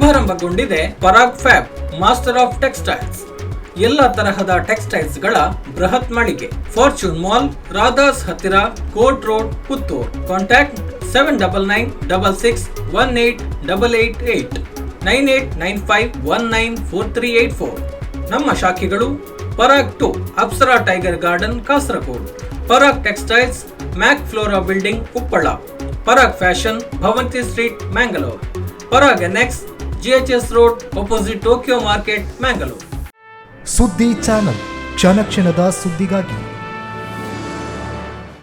ಆರಂಭಗೊಂಡಿದೆ Parag fab master of textiles. ಎಲ್ಲ ತರಹದ ಟೆಕ್ಸ್ಟೈಲ್ಸ್ ಗಳ ಬೃಹತ್ ಮಳಿಗೆ. ಫಾರ್ಚೂನ್ ಮಾಲ್, ರಾಧಾಸ್ ಹತ್ತಿರ, ಕೋರ್ಟ್ ರೋಡ್, ಪುತ್ತೂರ್. ಕಾಂಟ್ಯಾಕ್ಟ್ 7996618888 9895194384. ನಮ್ಮ ಶಾಖೆಗಳು Parag 2, Apsara tiger garden, Kasaragod. Parag textiles, Mac Flora building, Uppala. Parag fashion, Bhavanti street, Mangalore. Parag NX, GHS road, opposite Tokyo market, Mangalore. ಸುದ್ದಿ ಚಾನಲ್, ಕ್ಷಣ ಕ್ಷಣದ ಸುದ್ದಿಗಾಗಿ.